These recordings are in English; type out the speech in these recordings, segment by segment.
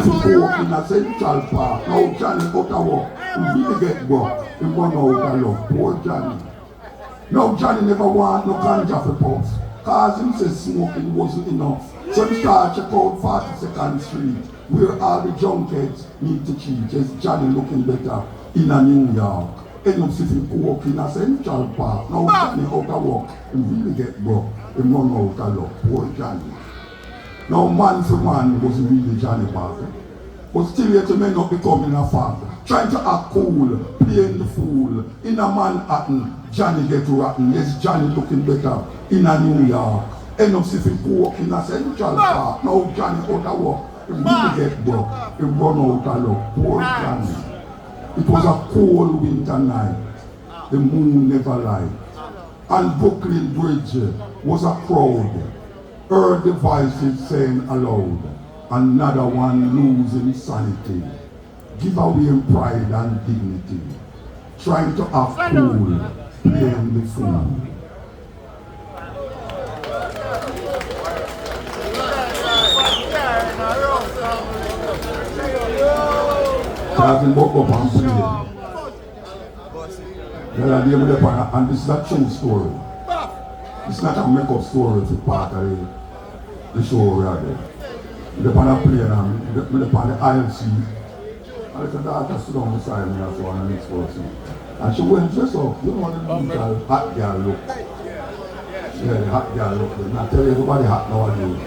walk in a Central Park. Now Johnny out of work. He really get work. He run out of love. Poor Johnny. Now Johnny never want no ganja for puff. Cause him says smoking wasn't enough. So he started check out 42nd Street, where all the junkheads need to cheat. Just Johnny looking better in a New York. End up sitting walk in a Central Park. Now Johnny out of work. He really get broke. He run out of love. Poor Johnny. Now man for man was really Johnny Parker. But still yet to men not becoming a father. Trying to act cool, playing the fool. In a Manhattan, Johnny get rotten. Yes, Johnny looking better in a New York. End up sitting walk in a Central Park. Now Johnny out of work. He really get broke. He run out of luck. Poor Johnny. It was a cold winter night. The moon never lied. And Brooklyn Bridge was a crowd. Heard the voices saying aloud, another one losing sanity, give away in pride and dignity, trying to act cool, playing the fool. Talking about up and play. And this is a true story. It's not a make-up story for part of the show we are there. They're on a plane and they're on the ILC. And the daughter stood on beside me and so on the next person. And she went dressed up. You know what the little hot girl look? Yeah, the hot girl look. And I tell you, everybody hot nowadays.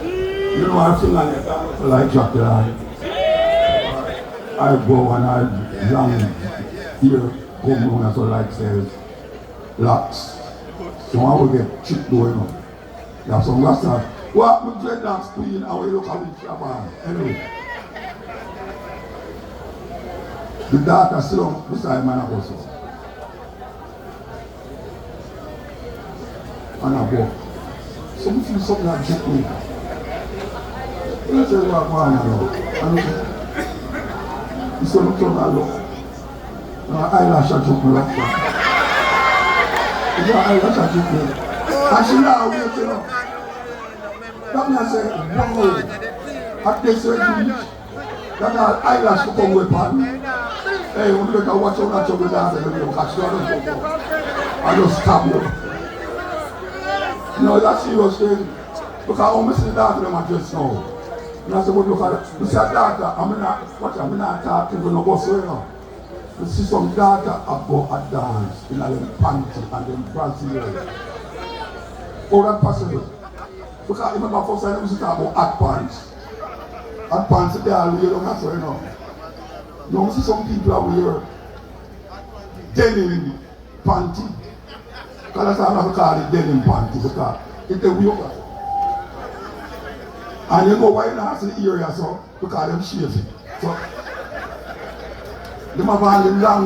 You know, I feel like jacket on. I go and I long here, come on and so like says, locks. So I will get chick going on. You have some Rasta. What with dreadlocks queen and we look at it Shaban. Anyway. The daughter still on beside my house. And I go. Some feel something like chick me. You say what going on? And he said, look on that look. Eyelash I took me like that. And she now wait, you know. That means I say, wow, at this rate, that eyelash will come with me. Hey, when you better watch out that trouble dance, you catch you. I just stab you. No, that's serious thing. Look how I see that them at just now. And I said, look at it. You see a daughter, I'm not talking to no boss, you know. You see some daughter about a dance in a panty and them Brazilian. How that possible? Because remember first time we used to talk about hot pants. Hot pants they are wear long as well, you know. Now you see some people are wear denim panty. Because that's how we call it denim panty because it's a weird. And you know why you not see the area so? Because them shave it. So they have all the long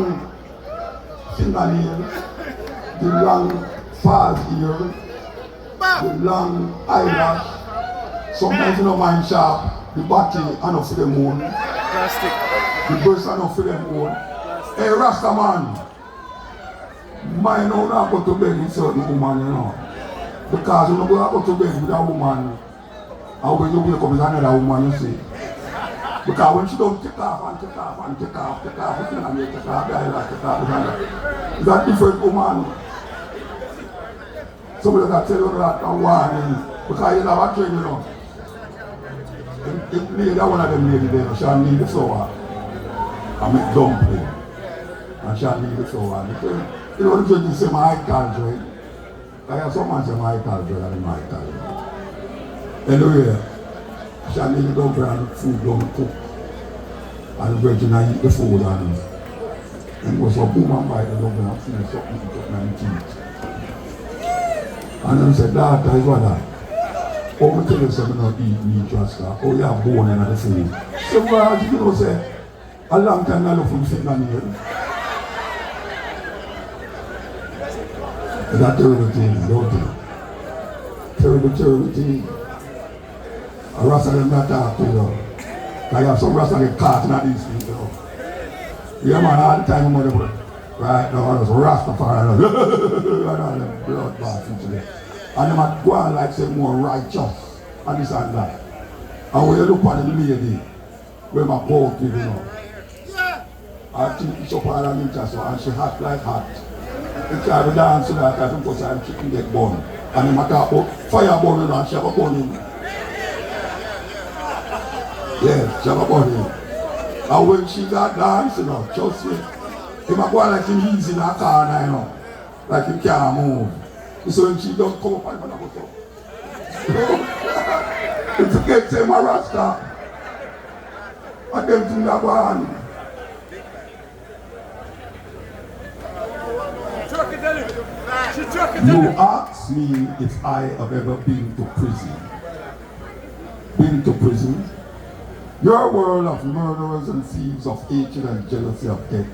fingernails, the long false ear, the long eyelash. Sometimes you don't mind sharp, the body enough for them own. The breast enough for them own. Hey Rasta man, mine don't go to bed with certain woman, you know. Because you don't go to bed with a woman, and when you wake up with another woman, you see. Because when she don't take off and take off and take off, take off, take off, take off, take off, it's a different woman. Somebody that tell you that a warning, because you have a train, you know. If lady, one of them lady there, she'll need the flour. I make dumpling. And she'll need the flour. You know, the judge say my high culture. I have someone say my high culture and my culture. Anyway, she'll need the dumpling and the food don't cook. And the virgin I eat the food and it was a boom and bite the dumpling and finish up and took my teeth. And then said, daughter, is what that? Oh, I tell you something, not eat meat, Rasta. Oh, you have bone in the food. So, well, you know, say, a long time I look from fingernail. That's a terrible thing, don't you? Terrible thing. A Rasta them not talk to you. Because you have some Rasta get caught in these things, you know. Yeah, man, all the time I'm on the break. Right now, I was Rastafari and all them blood baths into there. And them are going like say more righteous and this and that. And when you look at the lady, where my ball give, you know, I think it's up on her meter, so, and she hot like hot. It's like a dance to that, I think because I'm chicken get burned. And then I talk about fire burning and she have a burning. Yeah, she have a burning. And when she got dancing, you know, trust me, he might go like him easy in her car now, you know, like he can't move. So when she don't come up and go so. It's a get them a Rasta. And them things that go on. You ask me if I have ever been to prison. Been to prison? Your world of murderers and thieves, of hatred and jealousy of death.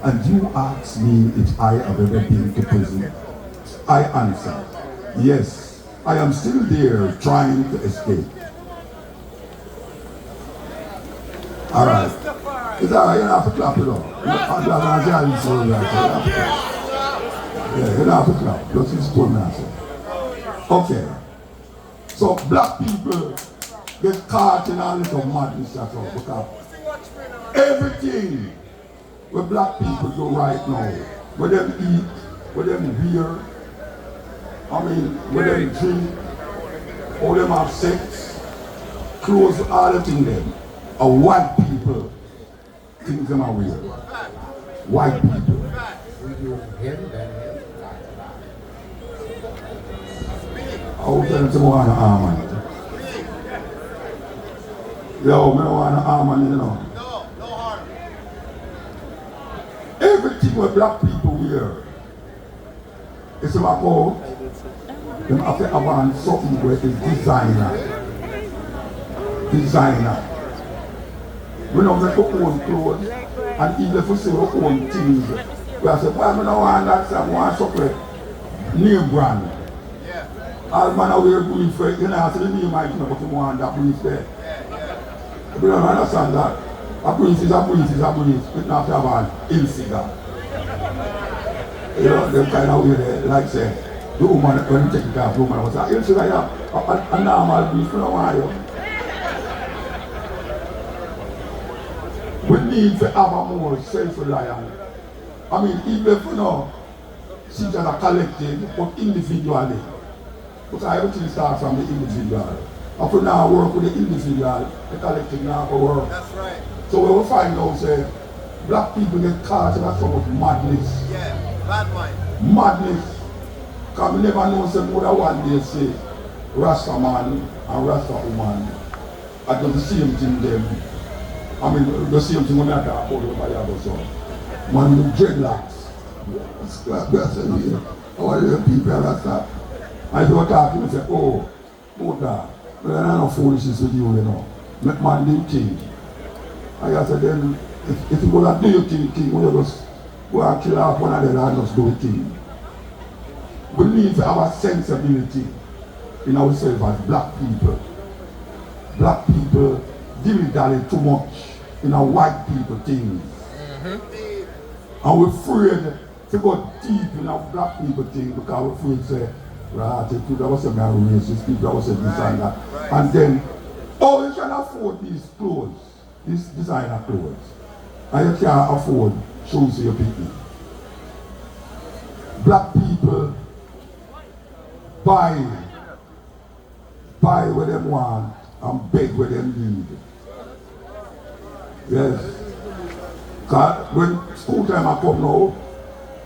And you ask me if I have ever been to prison. I answer, yes, I am still there trying to escape. Alright. It's alright, you don't have to clap it up. Yeah, you don't have to clap. Just explain that. Okay. So black people get caught in a little madness that's all, because everything what black people do right now, what them eat, what them wear, I mean, what them drink, all them have sex, clothes, all the things them, are white people, things them are weird. White people. I will tell them to want an arm. Yo, I don't want an arm, you know. No harm. Everything what black people wear, it's about how them have to have something where it's designer. Designer. We don't make our own clothes, and even if we say our own things, we have to say, why I don't want that, I want something name brand. All man wear brief, you know, so the name might know, but you want that brief there. You don't understand that. A brief is a brief is a brief. It not have an incident. You know, them kind of way there, like say, the woman, when you take it off, the woman was like, incident, yeah, a normal brief, you don't want you. We need to have a more self-reliant. I mean, even if you know, see as a collective, but individually. Because everything starts from the individual. If we now work with the individual, the collective now will work. That's right. So we will find out, say, black people get caught in so much madness. Yeah, bad mind. Madness. Because we never know, say, more than one day, say, Rasta man and Rasta woman are doing the same thing them. I mean, the same thing when I talk about the Bible, so. Man with dreadlocks. That's it here. All the people are Rasta. And if you were talking, you say, oh, Muta, well, I don't know foolishness with you, you know. Make man do things. And I said, then, if you go to do your thing, when you just go and kill off one of them and just do a thing. We need to have a sensibility in ourselves as black people. Black people dilly-dally too much in our white people things. And we're afraid to go deep in our black people things because we're afraid to say, right, people that was a racist, people that was a this and that. And then, oh, you can afford these clothes, these designer clothes. And you can't afford shoes to your people. Black people buy what they want and beg what they need. Yes. Because when school time I come now,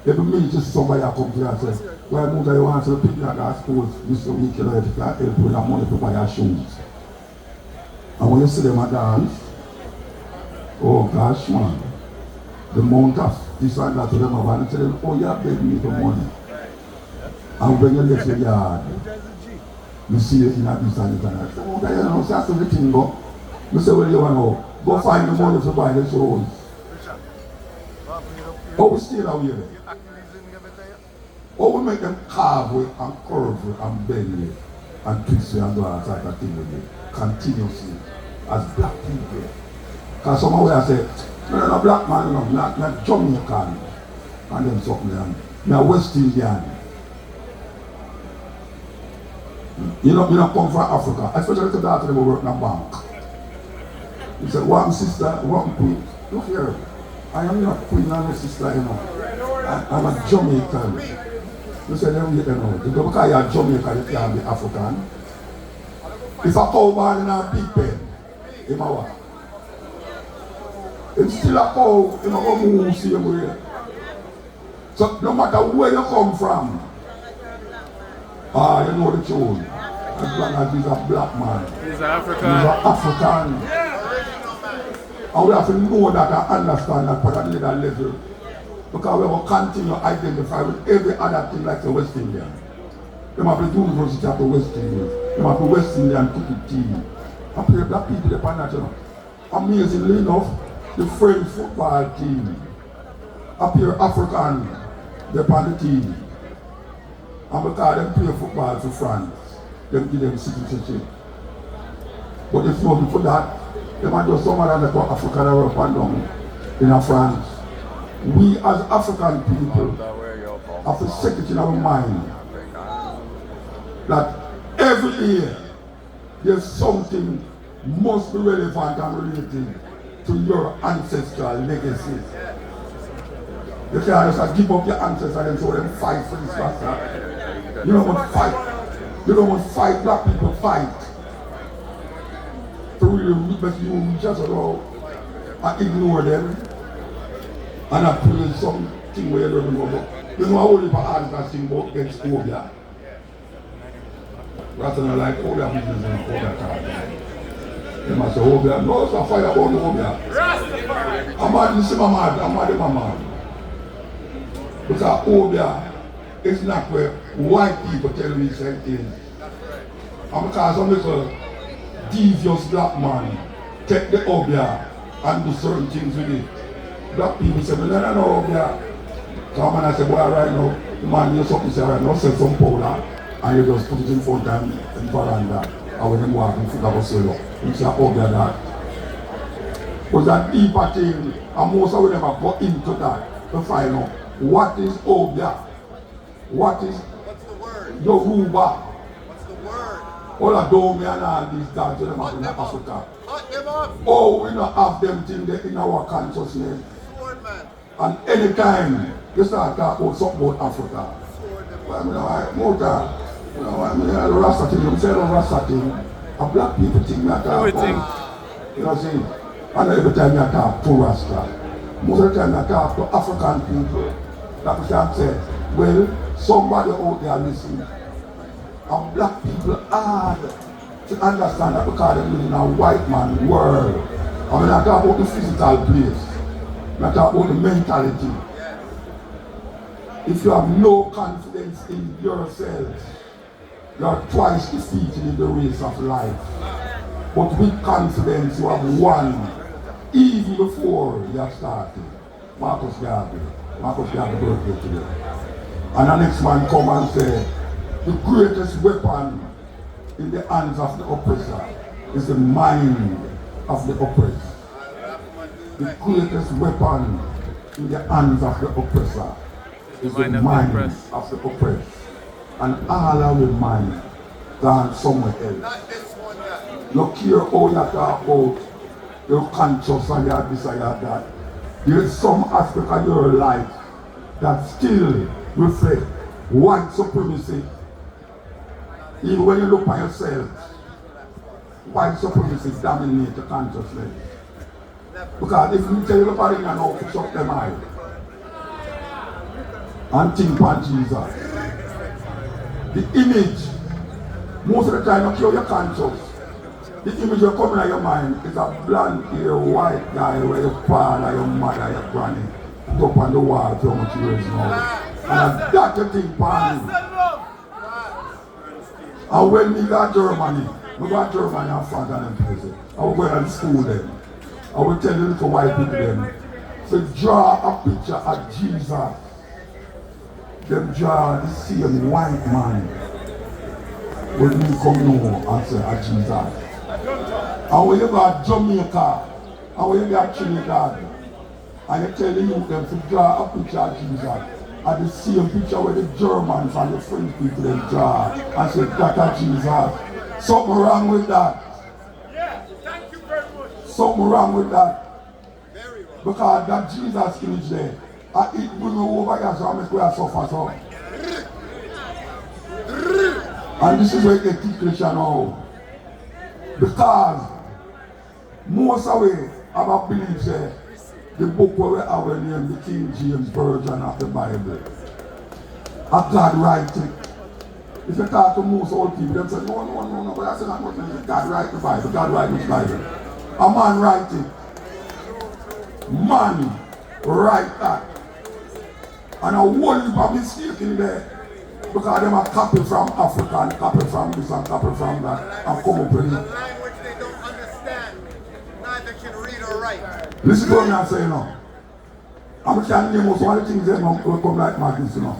every minute just somebody I come to and say, well, Muta, you want to pick that at school this week, you know, if you can help with that money to buy your shoes. And when you see them at dance, oh gosh, man, the amount of this and that to them, and tell them, oh, you're begging me for money. And when you left the yard, you see you in a this and that. I say, oh, you know, that's everything, go. You say, well, you want to go find the money to buy the shoes. Oh, we still out here. Or we make them carve with and curve with and bend with and twist with and do all type of thing with it continuously as black people. Because some of us say, no, black man, no, not Jamaican and them something, and West Indian. You know come from Africa, especially to that they work in a bank. He said, one sister, one queen. Look here, I am not queen, I'm a sister, you know. I'm a Jamaican. You said, let me get them out. Because you're Jamaican, you can't be African. If a cow born in a big pen, you know what? It's still a cow, you know, go move same way. So no matter where you come from, you know the tune. As long as he's a black man. He's African. He's an African. And we have to know that and understand that particular level. Because we will continue to identify with every other thing like the West Indian. They have the University of the West Indies. They have the West Indian cricket team. And play black people upon that, you know. Amazingly enough, the French football team appear African, they're on the team. And because they play football for France, they give them citizenship. But if not before that, they might do some other called African Europe and down in France. We as African people have to set it in our mind that every year there's something must be relevant and related to your ancestral legacies. You can't just give up your ancestors and show them fight for this Rasta. You don't want to fight. You don't want to fight, black people fight. To really but you just ignore them and I play something where you don't know about. You know how only for artists sing about against Obia. Rather than like Obia business and Obia card. They must say Obia, no, it's a fire about Obia. I'm mad, this is my mad, I'm mad. Because Obia is not where white people tell me certain things. And because some little devious black man take the Obia and do certain things with it. Black people say, no, Obia. So man I say, boy, right now, the man you something say right now, sell some powder and you just put it in front of him in the veranda. And when him walk, he think about sell up. He say, Obia that. But that deeper thing, and most of them have got into that to find out what is Obia? What's the word? Yoruba? What's the word? All the Domi and all these dogs that have in Africa. Cut them off. Oh, we don't have them things in our consciousness. Sword man. And anytime you start talking about something about Africa, well, Muta, I mean, the Rasta thing, you say the Rasta thing, a black people think me talk Everything. about. You know what I'm saying? And every time you talk to Rasta, most of the time you talk to African people, that we can say, well, somebody out there listening. And black people hard to understand that because they live in a white man world. I mean, I talk about the physical place. I talk about the mentality. If you have no confidence in yourself, you are twice defeated in the race of life. But with confidence, you have won even before you have started. Marcus Garvey birthday today. And the next man come and say, the greatest weapon in the hands of the oppressor is the mind of the oppressed. The greatest weapon in the hands of the oppressor is the mind of the oppressed. And all our mind gone somewhere else. Not this one yet. You care how you talk about your conscience and your desire that. There is some aspect of your life that still reflect white supremacy. Even when you look at yourself, white supremacy dominates the consciousness. Because if you tell everybody you know, fix up them eye and think on Jesus. The image, most of the time you kill your conscience. The image you're coming out of your mind is a blonde hair, white guy where your father, your mother, your granny put up on the wall for how much years now. And that's the thing, Pan. And when we got Germany and France and places, I will go to school then. I will tell the little white people then, so draw a picture of Jesus. Them draw the same white man when you come now and say a Jesus. And when you go to Jamaica, and when you go to Trinidad, and you tell the youth them to draw a picture of Jesus, At the same picture where the Germans and the French people them draw and say that are Jesus. Something wrong with that. Yeah, thank you very much. Something wrong with that. Very wrong. Because that Jesus image there, it bring me over here so I make we suffer so. And this is where it gets ticklish now. Because most of we have a belief say the book where we have a name, the King James Version of the Bible. A God write it. If you talk to most old people, they say, no, but I say not much. God write the Bible, God write the Bible. A man write it. Man write that. And a whole heap of mistake in there. Because them are copy from Africa and copy from this and copy from that and come up with it. A language they don't understand, neither can read or write. Listen to what I'm saying now. I'm telling you most of the things that will come like madness, you know.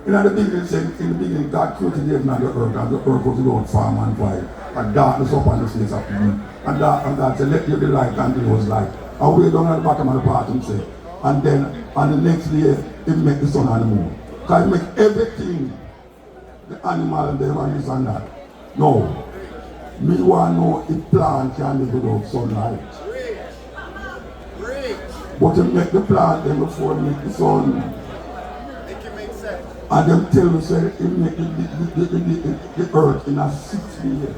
In the beginning, God created the heaven and the earth, and the earth was without form and void, and darkness upon the face of the deep. And God said, let there be light, and there was light. And way down at the bottom of the part, he said. And then, on the next day, he made the sun and the moon. Because he make everything, the animal, them and this and that. No. Me want to know if plant can live without sunlight. But he make the plant them before he make the sun. Make it make sense. And them tell me say he make the earth in a 6 days.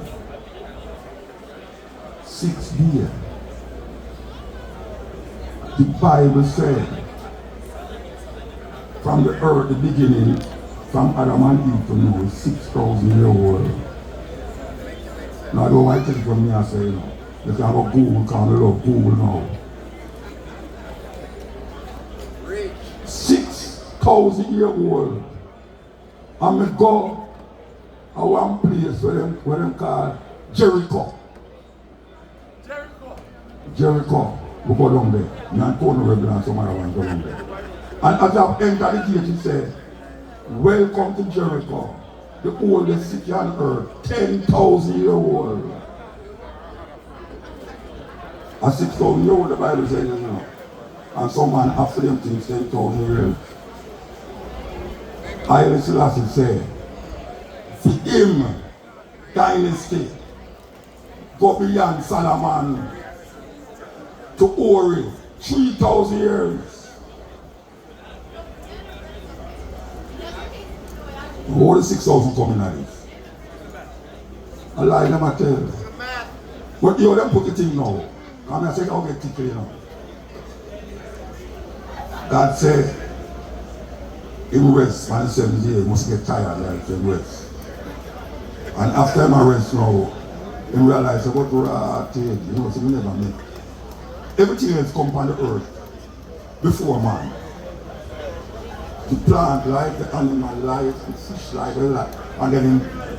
6 days. The Bible said from the earth, the beginning, from Adam and Eve to now, is 6,000 years old. Now I don't want to take it from me and say, you know, you can have a Google, because I love Google now. 6,000 years old. And I go to one place where them call Jericho. Jericho. We go down there. Me and Tony Rebel and some other one go down there. And as I've entered the gate, he said, welcome to Jericho, the oldest city on earth, 10,000 years old. And 6,000 years old, the Bible says, you know. And some man after them things 10,000 years. Haile Selassie said, for him, dynasty, go beyond Solomon to Ori, 3,000 years. All the 6,000 coming at this. I lie them I tell. But you them put it in now. And I say, I'll get it you know. God said, him rest on the 7th day, he must get tired like him rest. And after my rest now, he realized what you know, so we never make. Everything else come on the earth before man. The plant life, the animal life, the fish life, the life. And then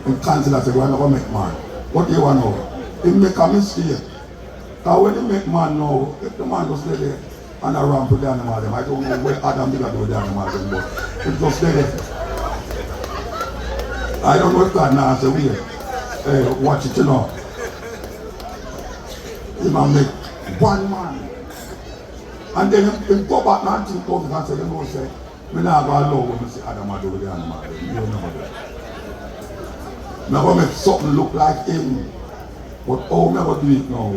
in cancel and say, we're not going to make man. What do you want now? He make a mistake. Because when he make man now, if the man just there and I ramp with the animal, them, I don't know where Adam did do with the animal, them, but it just there. I don't know if God now say, wait, hey, watch it, you know. He might make one man. And then he go back and think about it and say, you know, say, I'm not going to allow when I say Adam do with the animal. You don't know that. I'm going to make something look like him. But how I'm going to do it now?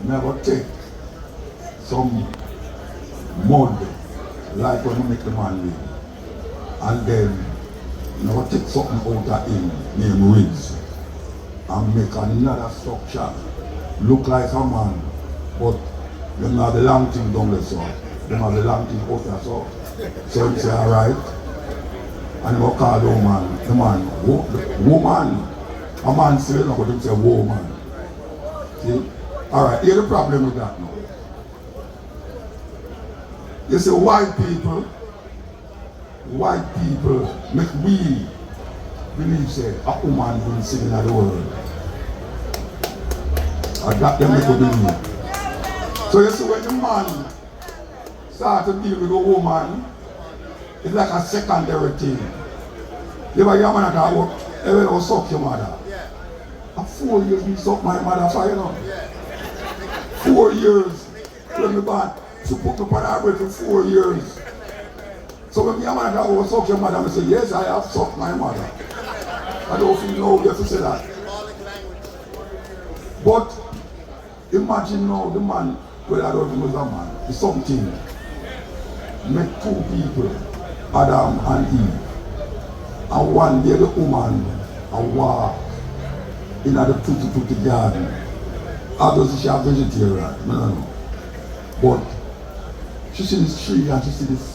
I'm going to take some mud, like when we make the man live. And then I'm going to take something out of him, named ribs, and make another structure. Look like a man, but them have the long thing down there, so them have the long thing out there, so. So he say, alright. And he will call the man, woman. A man say, no, but he say, woman. See? Alright, here's the problem with that now. You see, white people make we believe, say, a woman will sing in the world. And that them make we believe. So you see, when the man start to deal with a woman, it's like a secondary thing. You ever hear a man that work, everyone suck your mother. And 4 years we suck my mother for, you know. 4 years. When me born, she put me on her bed for 4 years. So when me and my mother go suck your mother, I say, yes, I have sucked my mother. I don't feel no way to say that. But imagine now the man, well, I don't know the man, it's something. Met two people, Adam and Eve. And one day the woman, a walk in the tutti garden. Obviously she a vegetarian, no. But she see this tree and she see this.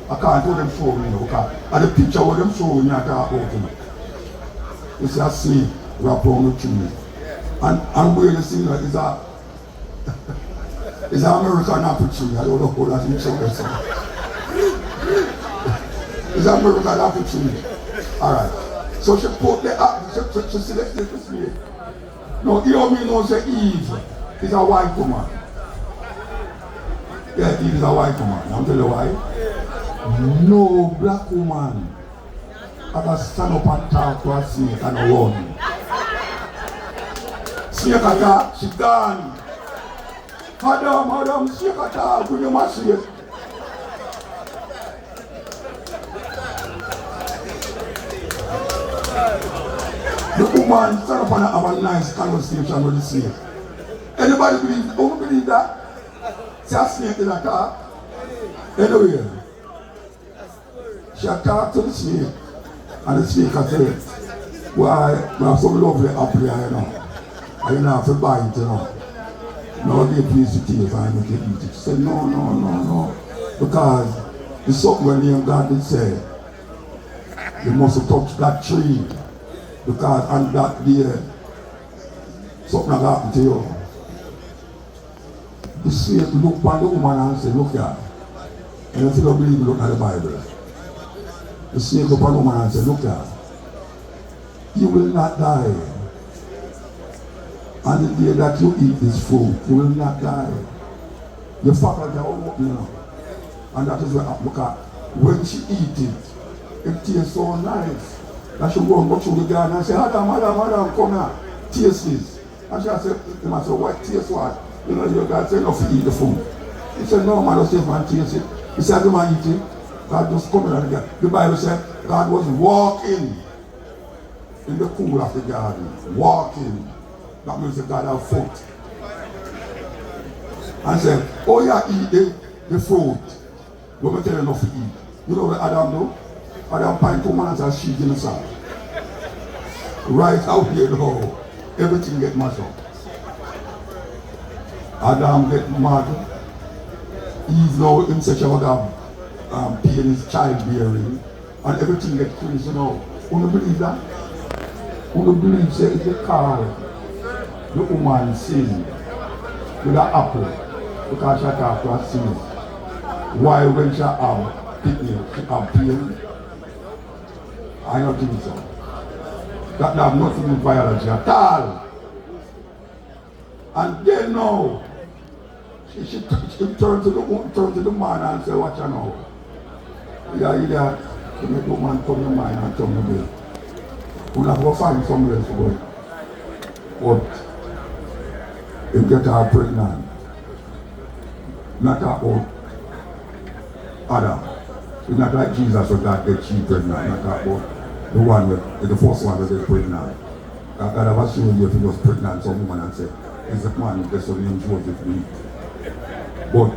I can't tell them show me, because and the picture what them show me I talk about it. You see a snake wrap around the tree. And where you see that is a is an American apple tree. I don't know how that is show so. It's an American apple tree. Alright. So she put the apple, she selected the snake. No, you know me know say Eve is a white woman. Yeah, Eve is a white woman. I'm telling you why. No black woman ever stand up and talk to a snake and run. Snake attack, she gone. Madam, snake attack, bring your machine. The woman stand up and have a nice conversation with the snake. Anybody believe that? See a snake in a car? Anyway, she attacked to the snake, and the snake said, why, we have some lovely apple here, you know. And you don't have to buy it, you know. No, they please to taste and you can eat it. She said, no. Because it's something when you God did say, you must have touched that tree. Because on that day, something like happened to you. The snake looked at the woman and said, look here. And if you don't believe, look at the Bible. The snake looked at the woman and said, look here. You will not die. And the day that you eat this food, you will not die. Your faculty are all open now. And that is where, look at, when she eat it tastes so nice. And she go and go through the garden and say, Madam, come here, taste this. And she said, what taste what? You know, your God said, no, to eat the food. He said, no, man, just man taste it. He said, I don't want to eat it. God just come in and again. The Bible said, God was walking in the cool of the garden. Walking. That means that God have foot. And said, oh yeah, eat the fruit. Don't tell you enough to eat. You know what Adam do? Adam find 2 months and sheep in the sand. Right out here now, everything get mashed up. Adam get mad. Eve now in such a pain his childbearing. And everything get crazy now. Who don't believe that? Who don't believe say it's the car? The woman sin with an apple because she talked to her sin. Why when she have picnic, she have pain? I don't think so. That have nothing to do with biology at all. And then now, she turned to the man and said, watch you now. Yeah, you make the man come to mine and come to me. We'll have to go find somewhere else to go. But you get her pregnant. Not about Adam. It's not like Jesus or God get she pregnant. Not about the one with the first one that is pregnant. God have shown you if he was pregnant, some woman and said, it's a man that's the name Joseph Lee. But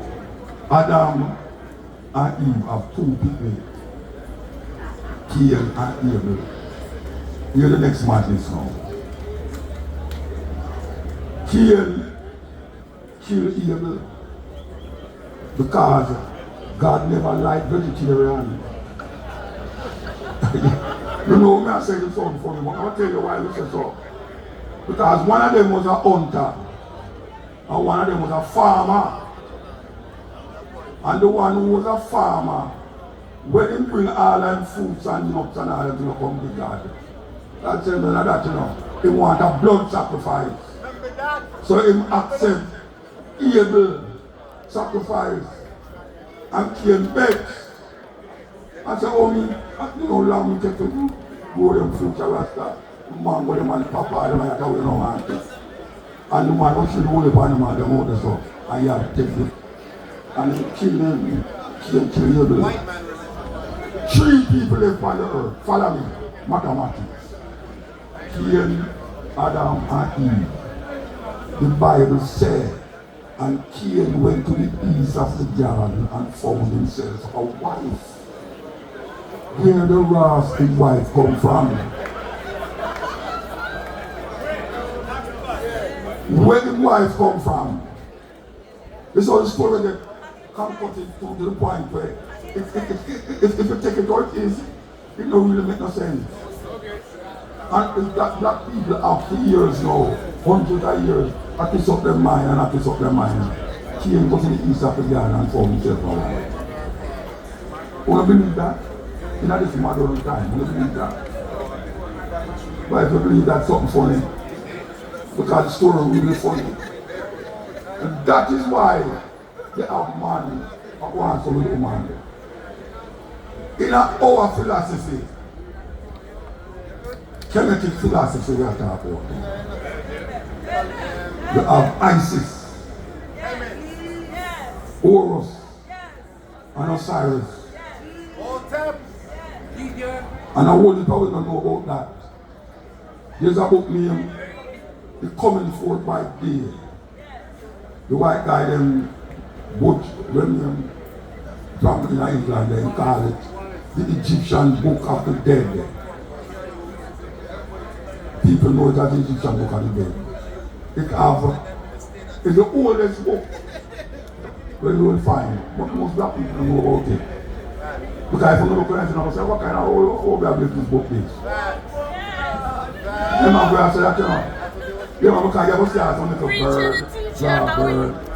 Adam and Eve have 2 people. Cain and Abel. You're the next madness now. Cain killed Abel because God never liked vegetarian. You know me, I say this something for me, but I'll tell you why this is so. Because one of them was a hunter and one of them was a farmer. And the one who was a farmer, when he bring all them fruits and nuts and all them to come to God, that's him and that, you know. He want a blood sacrifice. So he accept Abel sacrifice and Cain begs. I said, oh me, you know, long me take to grow them fruits and rasta. Man with them and papa, them and we don't want it. And the man was the only one of them out there, so I have to take it. And he killed him, kill Abel. Three people left on the earth. Follow me. Mathematics. Cain, Adam, and Eve. The Bible said, and Cain went to the east of the garden and found himself a wife. Where the Ras, his wife, come from? Where the wife come from? This is all the story that can put it to the point where if you take it out easy, it don't really make no sense. And that black people have for years now, hundreds of years, I kiss up their mind and I kiss up their mind. Cain goes in the east of the garden and found himself a wife. You believe that? In this modern time, you believe that? But if you believe that's something funny, because the story is really funny. And that is why they have man who wants to be a woman. In our philosophy, kinetic philosophy we are talking about. We have Isis, Horus, and Osiris. And I won't probably not know about that. There's a book named The Coming Forth by Day. The white guy them Butch William from in England, they call it the Egyptian Book of the Dead. People know it as the Egyptian Book of the Dead. It's the oldest book where you will find, but most black people don't know about it. Because if you look at it, you say, what kind of old this book is? Them have to say that, you know. Them have to say some little bird,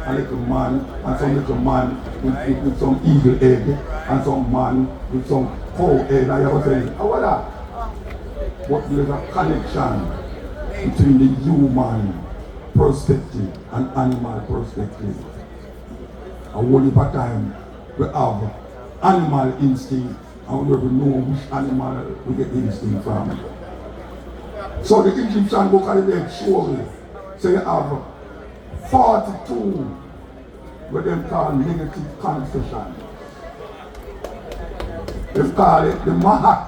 a little man, and some little man with some eagle egg, and some man with some cow egg, and you have to say, oh, what that? But there is a connection between the human perspective and animal perspective. A whole heap of time we have animal instinct and we don't know which animal we get the instinct from. So the Egyptian Book of the Dead shows you. So you have 42 what they call negative confession. They call it the Mahat.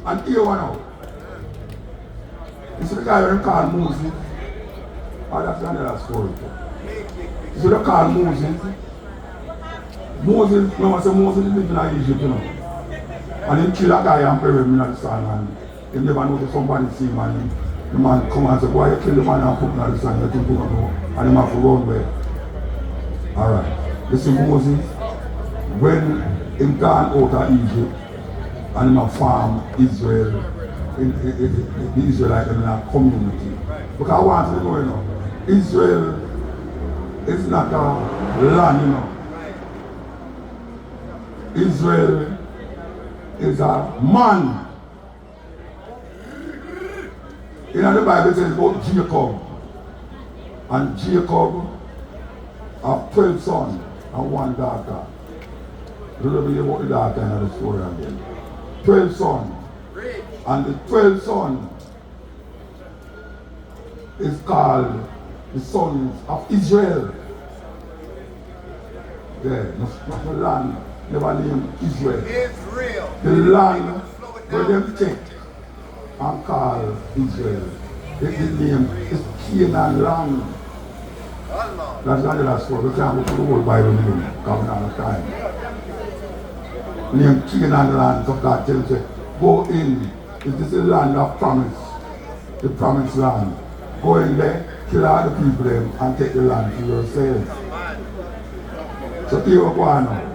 And here one out. You see the guy they call Moses? Oh, that's another story. You see they call Moses? Moses, no one say Moses lived in Egypt, you know. And he killed a guy and buried him in the sand, and he never noticed somebody see him, and the man come and say, why you kill the man and put him in the sand? You think you don't know, and he have to run away. Alright. You see Moses, when he gone out of Egypt, and he farm Israel, the Israelites in a community. Because I want to know, you know, Israel is not a land, you know. Israel is a man. In the Bible it says about Jacob. And Jacob have 12 sons and 1 daughter. You don't know about the daughter in the story again. 12 sons. And the 12 sons is called the sons of Israel. There, not the land. Never named Israel. Israel. The land where them take and call Israel. The name is Canaan land. That's not the last word. We can't go to the whole Bible name coming out of time. Name Canaan land, so God tells you, go in. This is the land of promise. The promised land. Go in there, kill all the people there, and take the land to yourself. So here we go now.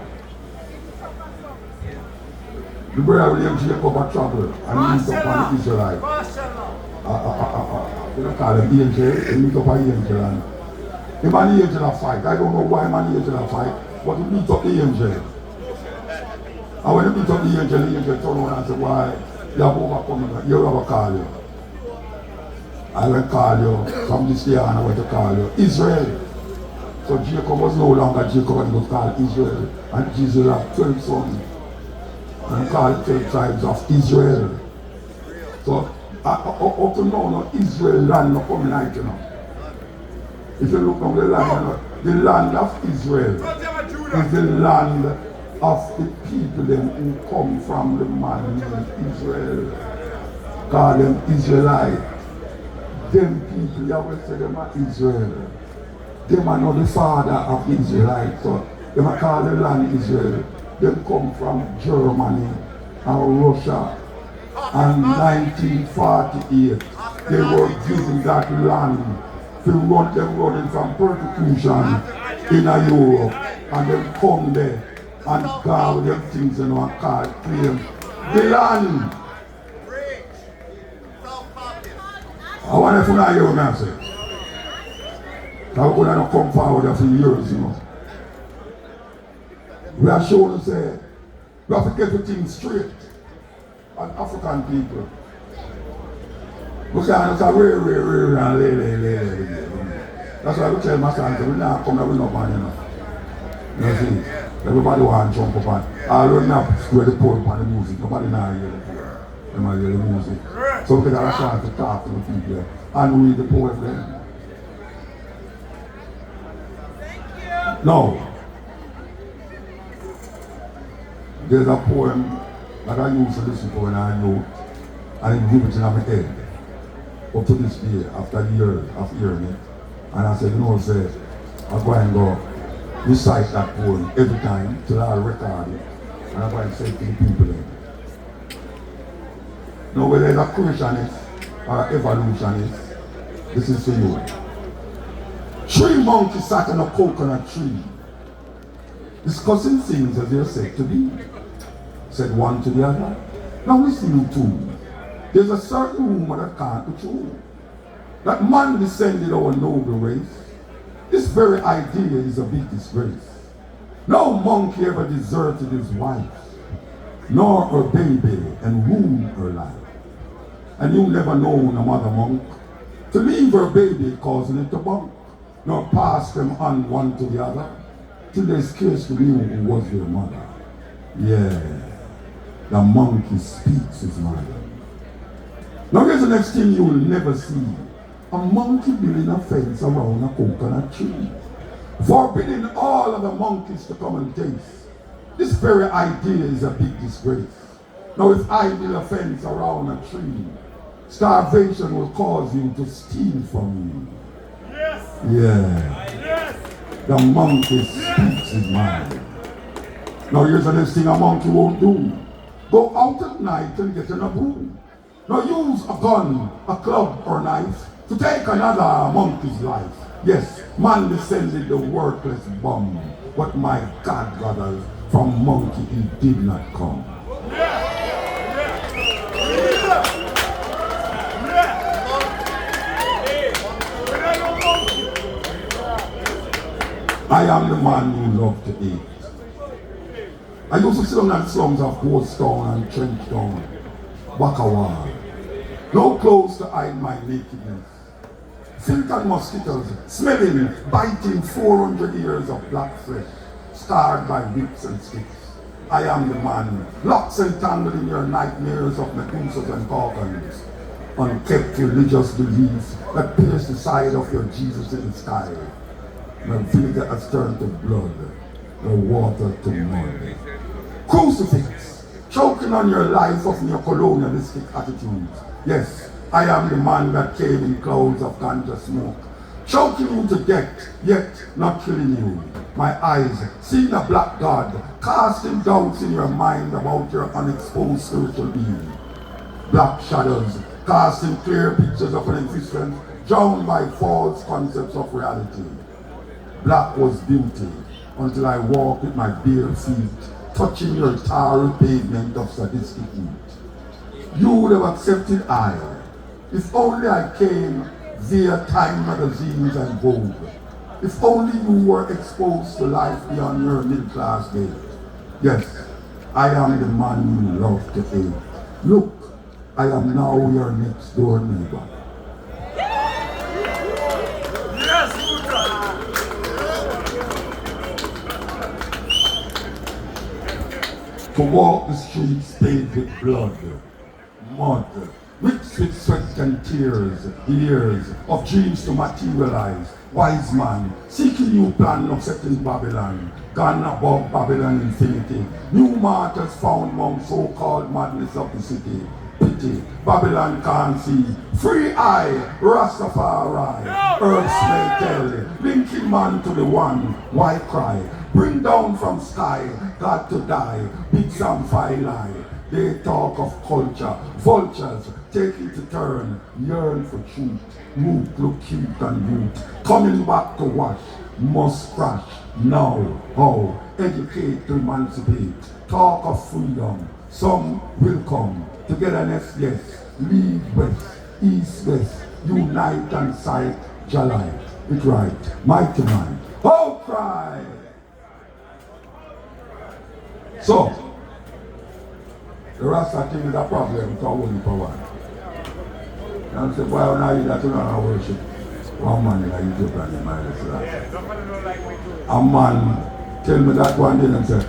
The brother William Jacob had trouble and he meet up on the Israelite. You don't call him angel, he meet up on the angel and him and the angel a fight. I don't know why him and the angel a fight, but he meet up the angel. And when he meet up the angel turn around and say, why you have overcome me, you ever call you. I will call you from this day on, I want to call you Israel. So Jacob was no longer Jacob and he was called Israel. And Jesus had 12 sons. And called 12 tribes of Israel. So up to now, Israel land not coming out, you know. If you look on the land of Israel is the land of the people them who come from the man named Israel. Call them Israelite. Them people, you will say them are Israel. Them are not the father of Israelites. So them are called the land Israel. Them come from Germany and Russia. And 1948, they were given that land. Them running from persecution in Europe. And them come there and guard them things and claim the land. I want to know hear what I say. Because we're going to come forward for years, you know. We are showing us, we have to get the things straight as African people. We can't say, and lay. That's why we tell my sons, we're not coming, we're not buying enough. You see, everybody wants to jump up and all we're not square the pole upon the music. Nobody now hear it. They might hear the music. So we get a chance to talk to the people and read the poem then. Now, there's a poem that I used to listen to when I wrote, and it grew it in my head up to this day, after years of hearing it. And I said, you know, I'll go and go recite that poem every time till I record it. And I'm going to say it to the people then. Now, whether it's a creationist or an evolutionist, this is for you. 3 monkeys sat on a coconut tree, discussing things as they're said to be. Said one to the other, now listen you two. There's a certain rumor that can't be true. That man descended our noble race. This very idea is a big disgrace. No monkey ever deserted his wife, nor her baby, and ruined her life. And you never known a mother monk to leave her baby causing it to bunk, nor pass them on one to the other, till they scarcely knew who was their mother. Yeah, the monkey speaks his mind. Now here's the next thing you will never see. A monkey building a fence around a coconut tree, forbidding all of the monkeys to come and taste. This very idea is a big disgrace. Now if I build a fence around a tree, starvation will cause you to steal from me. Yes. Yeah. Yes. The monkey speaks his mind. Now here's the next thing a monkey won't do. Go out at night and get in a broom. Now use a gun, a club or knife to take another monkey's life. Yes, man descended the worthless bum, but my God, brothers, from monkey he did not come. I am the man who loved to eat. I used to sit on the slums of Goldstone and Trenchtown, Wakawar. No clothes to hide my nakedness. Silk and mosquitoes, smelling, biting 400 years of black flesh, scarred by whips and sticks. I am the man, locks entangled in your nightmares of Medusas and Gorgons, unkept religious beliefs that pierce the side of your Jesus in the sky. The vinegar has turned to blood, the water to mud. Crucifix, choking on your life of neo-colonialistic attitudes. Yes, I am the man that came in clouds of ganja smoke, choking you to death, yet not killing you. My eyes, seeing a black God, casting doubts in your mind about your unexposed spiritual being. Black shadows, casting clear pictures of an existence drowned by false concepts of reality. Black was beauty, until I walked with my bare feet, touching your tarry pavement of sadistic heat. You would have accepted I, if only I came via Time magazines and Vogue. If only you were exposed to life beyond your middle-class gate. Yes, I am the man you love to hate. Look, I am now your next door neighbor. Yes, Muta! To walk the streets paved with blood, mud, mixed with sweat and tears, years of dreams to materialize. Wise man, seeking new plan of setting Babylon. gone above Babylon infinity. New martyrs found among so-called madness of the city. Pity, Babylon can't see. Free eye, Rastafari. Earths may tell, linking man to the one. Why cry? Bring down from sky, God to die. Big Sam lie. They talk of culture, vultures taking to turn, yearn for truth. Root look cute and root, coming back to wash, must crash. Now, how? Educate to emancipate. Talk of freedom, some will come. Togetherness, yes. Lead west, east, west. Unite and sight, Jalite. It's right, mighty man. Oh, cry! So, the Rasta thing is a problem to only power. And say, why not you that you don't worship one man in Ethiopia and a man tell me that one day and say,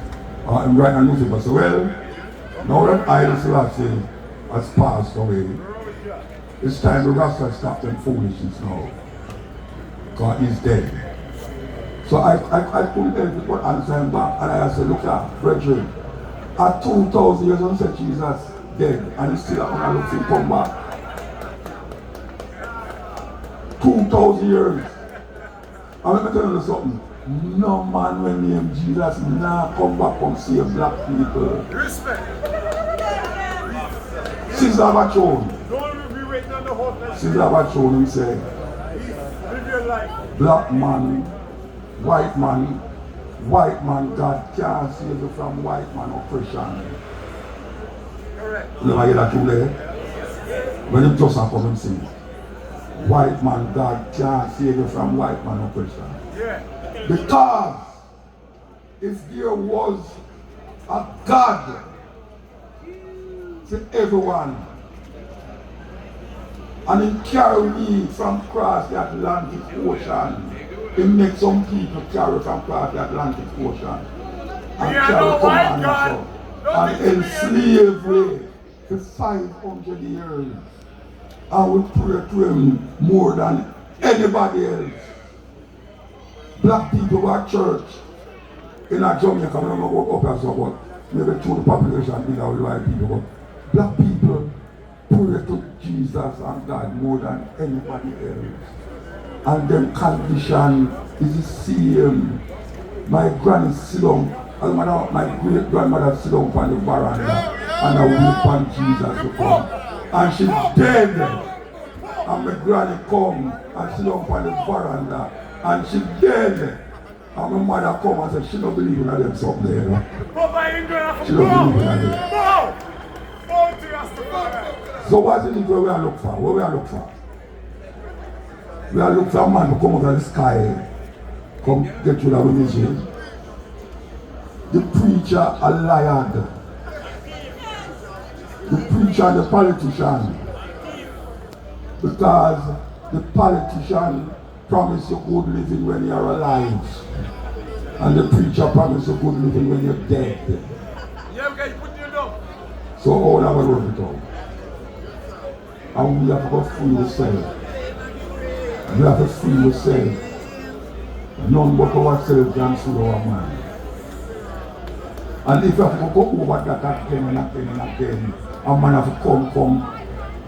I'm writing a newspaper. So, well, now that Haile Selassie has passed away, it's time the Rasta stop them foolishness now. Because he's dead. So I couldn't help but answer him back, and I said, look at brethren, at 2,000 years on said Jesus dead, and he's still on look him come back. 2,000 years. And let me tell you something. No man when named Jesus now come back and save black people. Respect. Caesar Bachon. Don't be waiting on the hope. Caesar Bachon him say, Live your life. black man, white man, God can't save you from white man oppression. Correct. You never hear that too there? When him just come and sing. White man, God can't save you from white man oppression. Yeah. Because if there was a God to everyone, and he carry me from across the Atlantic Ocean, he make some people carry from across the Atlantic Ocean and carry come on and enslave me for 500 years. I will pray to him more than anybody else. Black people go to church in a Jamaica, I don't know what up as well, but maybe to the population is our white people, but black people pray to Jesus and God more than anybody else. And their condition is the same. My granny sit down, my great grandmother sit down on the veranda and I wait on Jesus to come. And she's dead. And my granny come and sit down on the veranda and she's dead. And my mother come and say she don't believe in them something there. She don't believe in them. So what is it where we are looking for? Where we are looking for? We are looking for a man to come out of the sky, come get through the religion. The preacher a liar. The preacher and the politician. Because the politician promise you good living when you are alive. And the preacher promise you good living when you're dead. So all have a road it out. And we have to go free ourselves. We have to free ourselves. None but ourselves can free our mind. And if you have to go over that again and again and again, a man have to come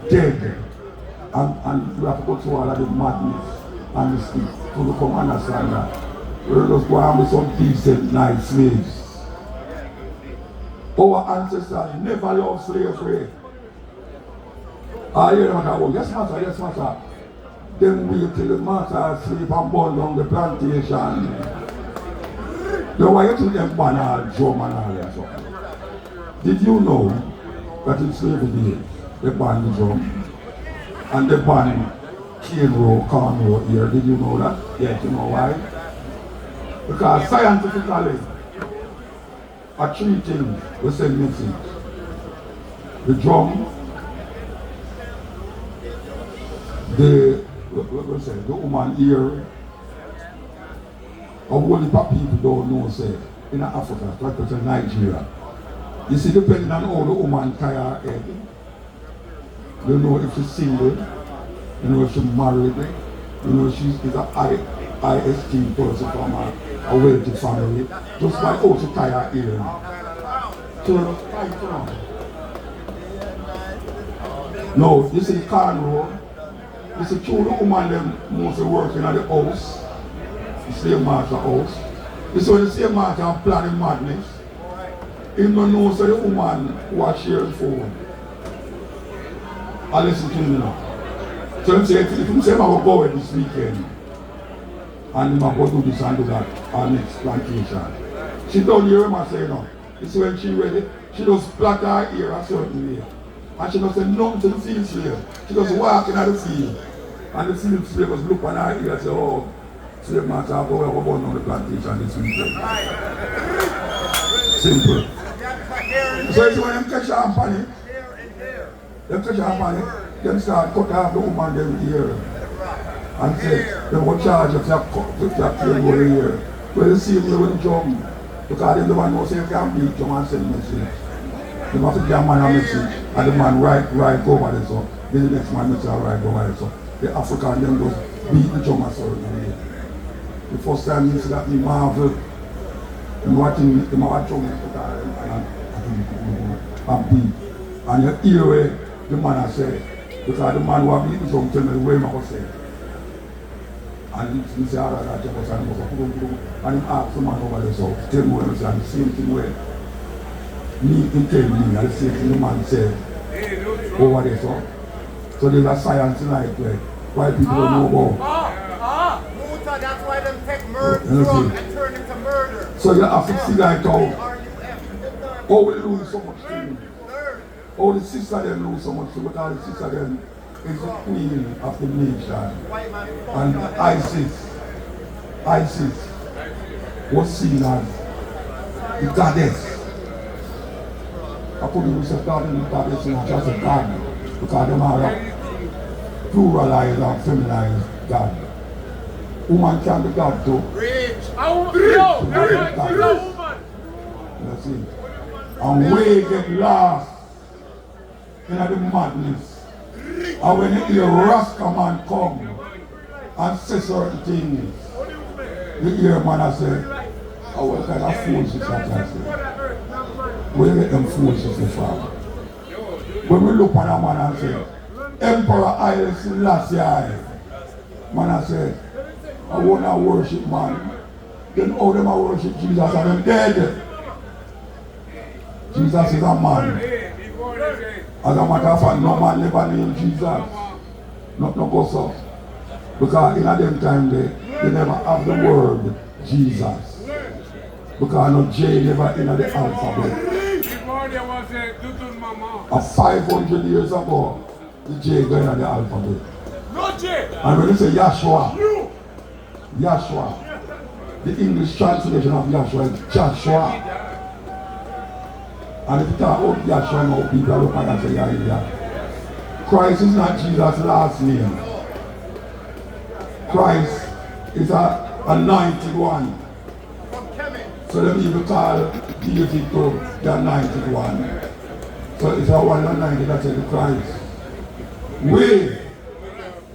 dead. And we have to go through all of the madness and the stuff to come understand that. We'll just go on with some decent, nice slaves. Our ancestors never loved slavery. I hear them at home, yes master. Then wait till the master sleep and burn down the plantation. Then why you think them ban all drum and all that stuff? Did you know that in slavery days, they ban the drum? And they ban cane row, corn row here? Did you know that? Yes, you know why? Because scientifically, are three things we send message. The drum, the woman ear, a whole heap of people don't know, say, in Africa, like in Nigeria. You see, depending on how the woman tie her head, you know if she's single, you know if she's married, you know if she's a esteemed person from a wealthy family, just by how she tie her ear. Turn up tight now. No, this is the cornrow. This is two women them mostly working at the house. The slave master house. This is when the slave master planning madness. He don't know so the woman was sharing phone. I listen to him now. So he say, if him say I will go away this weekend and him go do this and do that on next plantation. She don't hear him say no. It's when she ready, she just plait her ear a certain way. And she don't say nothing to the field slave. She just walk in the field. And the field slave just look on her ear and say, oh, slave master, I'll go on the plantation this weekend. Simple. So it's when them catch her company, them catch her company, them start cut off the woman them ear. And say, they will charge if you have tail over the ear. Well, you see me with the drum. Because them the one who say you can't beat drum and send message. They have to give a man a message and the man right over there so. Then the next man message right over there so. The African them just beat the drum a certain way. The first time you see that me marvel. And watching the man drum and beat. And you hear where the man has said, because the man who has beat the drum tell me the way I was saying. And he said, and he asked the man over there, so tell me what he said, the same thing where me tell me, and the same thing the man said over there, so. So there's a science tonight where why people don't know about. Muta, that's why them take murder and turn it to murder. So you have to see like how we lose so much things. How the sister them lose so much things, because the sister them is the queen of the nation. And Isis was seen as the goddess. I couldn't even say God and the goddess is not just a god, because them are a pluralized and feminized God. Woman can be God too. That's it. And we get lost in the madness. And when you hear Rasta man come and say certain things, you hear man and say, oh, what kind of foolishness that I say? Where you get them foolishness from? When we look at a man and say, Emperor Haile Selassie, man and say, I want to worship man. Then all them I worship Jesus and them dead. Jesus is a man. As a matter of fact, no man never named Jesus. Not no go so. Because in them time they never have the word Jesus. Because no J never in the alphabet. 500 years ago, the J go in the alphabet. And when you say Yahshua, the English translation of Yahshua is Joshua. And if you talk about Yahshua now, people look and say, yeah. Christ is not Jesus' last name. Christ is an anointed one. So them people call deity to the anointed one. So it's a one anointed that is Christ. We,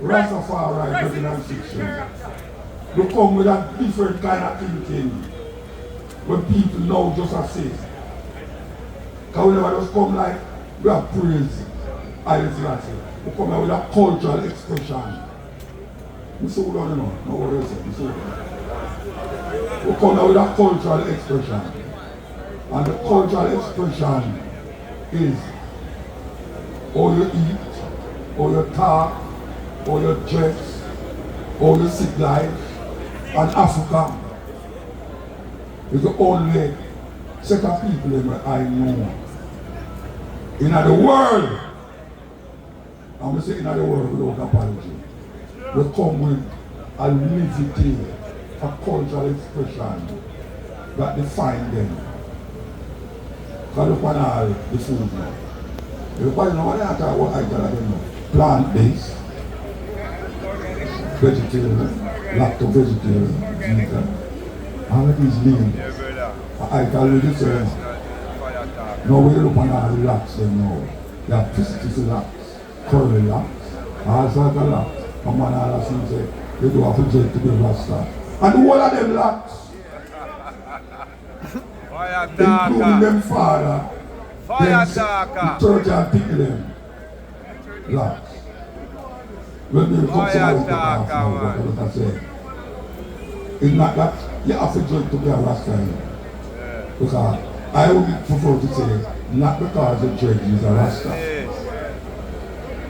Rastafari, original fiction, we come with a different kind of thinking. When people know just as say. Because we never just come like, we have praise, Haile Selassie. We come with a cultural expression. We so don't know, no what else, we so we come with a cultural expression. And the cultural expression is how you eat, how you talk, how you dress, how you sit life. And Africa is the only set of people that I know in the world. I'm going to say in the world without apology. They come with a livity, a cultural expression that define them. Because look at all the food now. Everybody know what I talk about, I tell them now. Plant-based, vegetarian, lacto-vegetarian, vegan. All of these names. I tell you this now we look on all the locks them now. They have twisted locks, curly locks, all sorts of locks. Come on, all of them say, they do have to take to be Rasta. And the whole of them locks, including them father, them the church and pick them. Locks. When you come to my talk now, what I say, it's not that you have to join to be a Rasta. Because I would prefer to say, not because the church is a Rasta.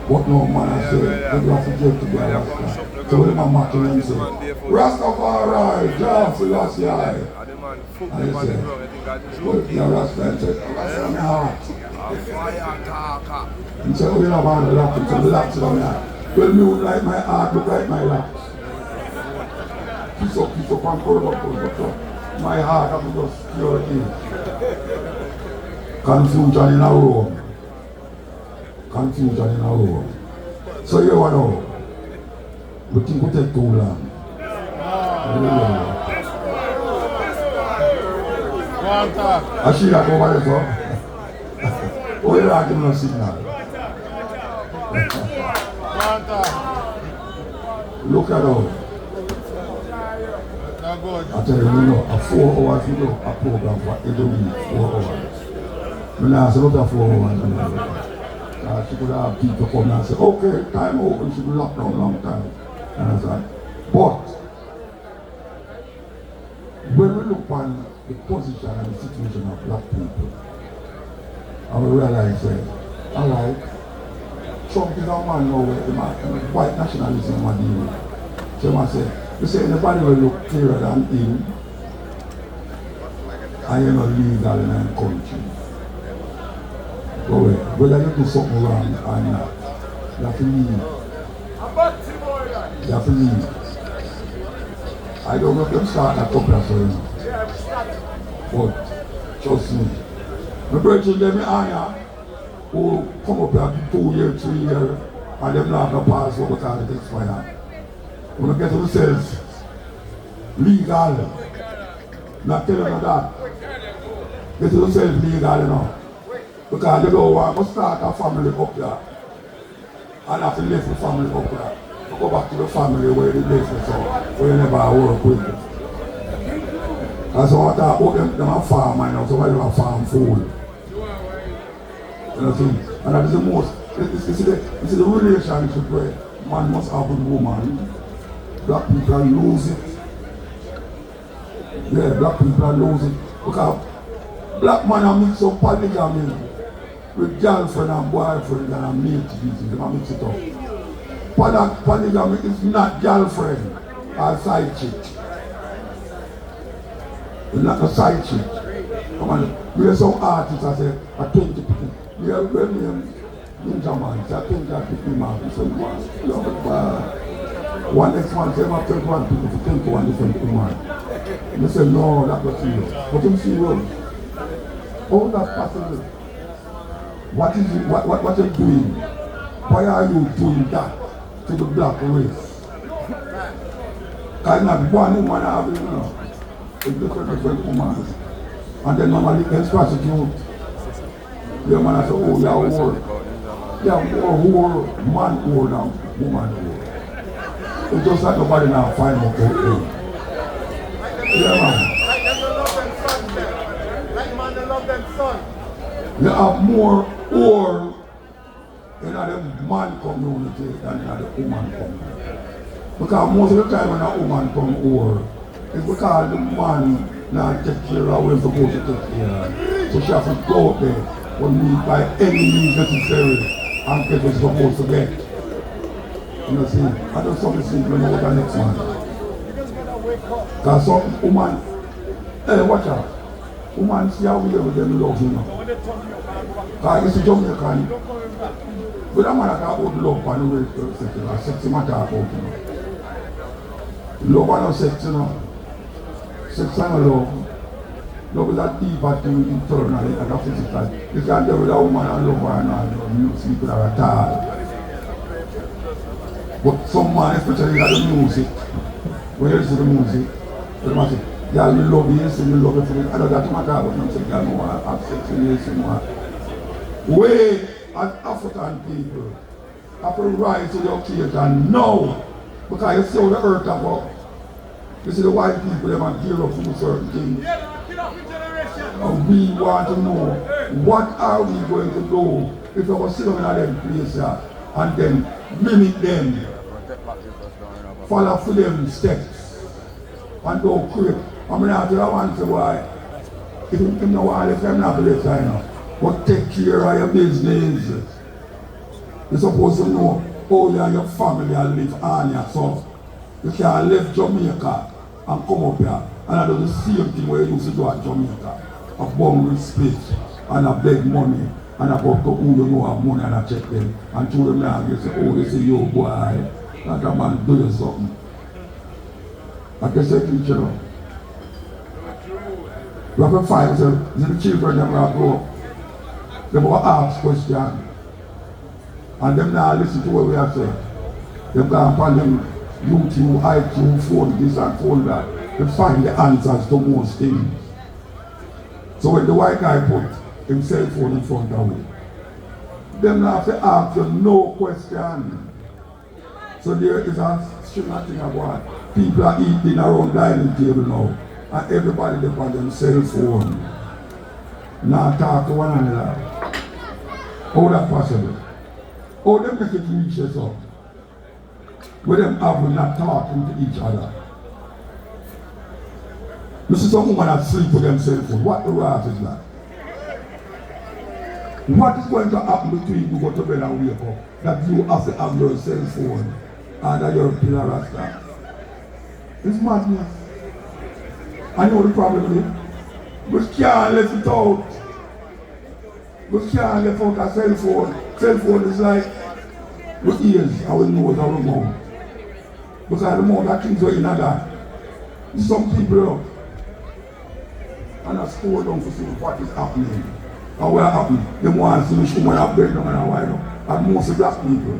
But no man I say, you have to join to be a Rasta. So when I'm mocking them say, Rastafari, Jah Selassie. And you say, look, you're Rasta. And say, Rasta in my heart. And say, oh, you have all the locks. And say, the locks in my heart. Well, me would like my heart, look like my locks. Piece up, and curve up. My heart have to just pure it in. Confusion in a room. Confusion in a room. So you want to know? We think we take too long. I see that over there, so. Oh, you're not giving no signal. Look at all. I tell you, a 4 hours, a program for every week, 4 hours. When I say, look at 4 hours, she could have people come and say, okay, time open, she could lock down a long time. And I said, but when we look on the position and the situation of black people, I will realize that, all right, Trump is a man now where the white nationalism is dealing with. So I say, you say anybody will look clearer than him, and you're not legal in a country. But whether you do something wrong or not, you have to leave. You have to leave. I don't know if them start a couple of times. But trust me. My brethren, them in Anya, who come up here 2 years, 3 years, and them not going to pass what because it expires. When you get to themselves legal, not telling them that. Get to themselves legal, you know. Because they don't want to start a family up there. And have to live the family up there. To go back to the family where they live with, so where you never work with them. And so I thought, them a farm, you know, so why do a farm food? You know what I mean? And that is the most, this is the relationship where man must have with woman. Black people are losing it. Yeah, black people are losing it. Because black man are mix up polygamy with girlfriend and boyfriend and mate business. They mix it up. Polygamy is not girlfriend or side chick. It's not a side chick. Come on, we have some artists that say, a 20 people. We have Ninja Man, say, I think I pick him up. He said, one next man said, I 31 people for 21 different women. And they said, no, that was serious. But him serious. How that's possible? What is it, what are you doing? Why are you doing that to the black race? Because not one woman having, you know, a different woman. And then normally they prostitute. The man say, oh, you're a whore. You're more whore, man whore than woman whore. It's just like nobody now find out their own. Yeah, man. Like them don't love them sons, them. Like man don't love them sons. You have more whore in the man community than in the woman community. Because most of the time when a woman come whore, it's because the man not take care of what he's supposed to take care of. So she has to go out there when need by any means necessary and get what she's supposed to get. You know what I'm saying? I don't something simple know what the next man. Because some woman, hey, watch out. Woman see how we live with them love, you know. Because it's a Jamaican. But that man that hold love on the way to sex matter about, you know. Love and no sex, you know. Sex and love. Love is a deeper thing internally and a physical. You can't deal with a woman and love her and you sleep with her at all. But some man, especially in the music, when you listen to the music, they must say, girl, you love this and you love it for it. I don't have to matter about them, say, girl, no one have sex and this and one. We, as African people, have to rise to the occasion now, because you see how the earth about. You see the white people, they want to gear up for certain things. And we want to know, what are we going to do if we sit down in them places and then mimic them, follow for them steps, and don't creep. I mean, I want to say why. If you don't want to, I'm not going to let you. But take care of your business. You're supposed to know how you and your family live on here. So you can't leave Jamaica and come up here and I do the same thing where you used to do at Jamaica. A bum respect and a beg money and about to who you know have money and I check them and to them now you say, oh, they say, yo boy, that a man do you something. I guess I teach you know. You have to find yourself, the children them will grow up. They will ask questions. And them now listen to what we have said. They go upon them YouTube, iTunes, phone this and phone that. They find the answers to most things. So when the white guy put his cell phone in front of you, them now have to ask you no question. So there is a string of thing about people are eating around dining table now. And everybody they on them cell phone. Now talk to one another. How that possible? How them make it reach us up? Where them have not talking to each other. You see some women that sleep with them cell phone. What the right is that? What is going to happen between you go to bed and wake up? That you have to have your cell phone and that you're a pillar rasta. It's madness. I know the problem is. We can't let it out. We can't let out a cell phone. Cell phone is like with ears and with nose and with mouth. Because the mouth that things are in that. Some people up. And I scroll down to see what is happening. And what happening? They want to see which woman have bread down and wind up. And most of black people.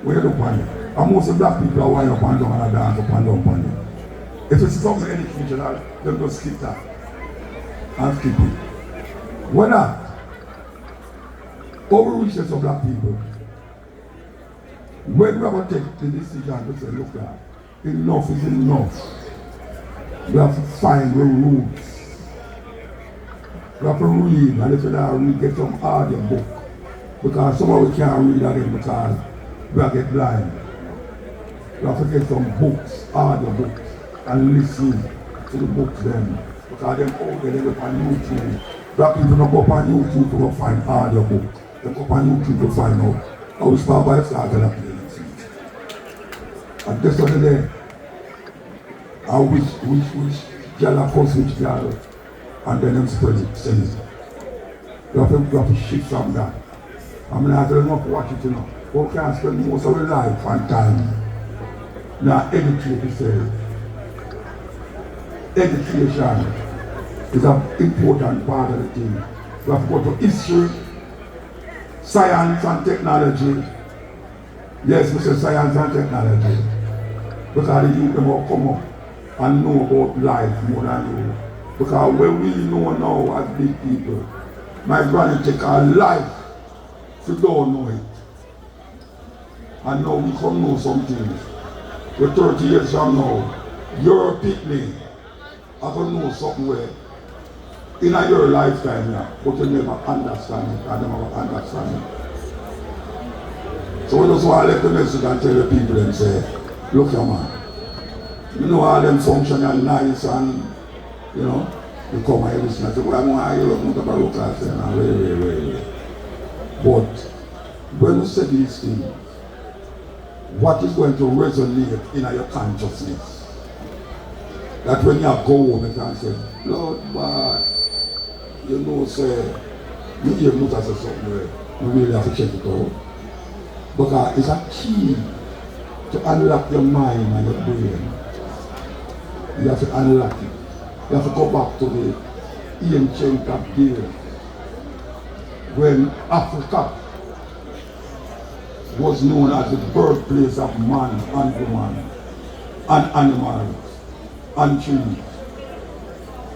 Where you look on it. And most of black people are wind up and down and dance up and down on it. If it's something educational, they'll just skip that. And skip it. Why not? Overreaches of black people. When we have to take the decision to say, look at, enough is enough. We have to find the roots. We have to read, and if you don't read, get some audio book. Because some of we can't read again because we are get blind. We have to get some books, audio books, and listen to the books then. Because them out there, they go on YouTube. Black people don't go up on YouTube to go find audio book. They go up on YouTube to find out how we start by starting a play. And this one there, I which girl I curse which girl, and then them spread it, send it. You have to shift from that. I mean, I don't know to watch it, you know. We can't spend most of our life and time. Now, educate yourself. Education is an important part of the thing. You have to go to history, science and technology. Yes, we say science and technology. Because the youth will come up and know about life more than you. Because when we know now as big people, my granny take our life to don't know it. And now we come know some things. We're 30 years from now, you're a picnic. I can know something where in your lifetime now, but you never understand it, and never understand it. So we just want to let the message and tell the people and say, look here man, you know how them function and nice and, you know, you come here listen and say, well, I'm going to hear Mutabaruka and wait. But when you say these things, what is going to resonate in your consciousness? That when you go home and can say, Lord, but you know, say, you hear Muta say something where you really have to check it out. Because it's a key to unlock your mind and your brain. You have to unlock it. You have to go back to the ancient of days when Africa was known as the birthplace of man and woman and animals and trees.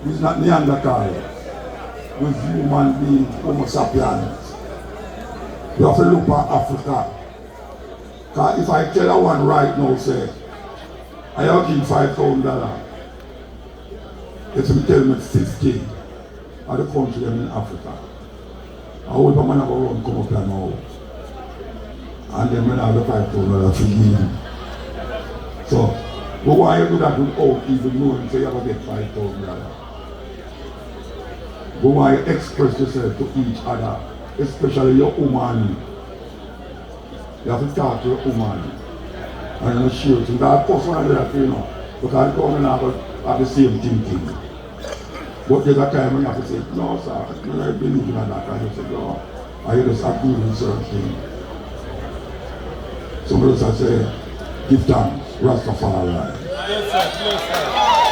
It's not Neanderthal. With human beings, Homo sapiens. You have to look at Africa. Because if I tell one right now, say, I have him $5,000. It's me tell me 6K of the country them in Africa. I hope a man have a run come up here now. And then when I have the $5,000 to give him. So, but why you do that without even knowing so you have to get $5,000? But why you express yourself to each other, especially your woman? You have to talk to your woman. And you're sure to that person that you know, because the government have the same thinking. But there's a time when you have to say, no sir, I don't believe in that. And you say, no, I just agree with certain things. Some of us say, give thanks, Rastafari. Yes, sir.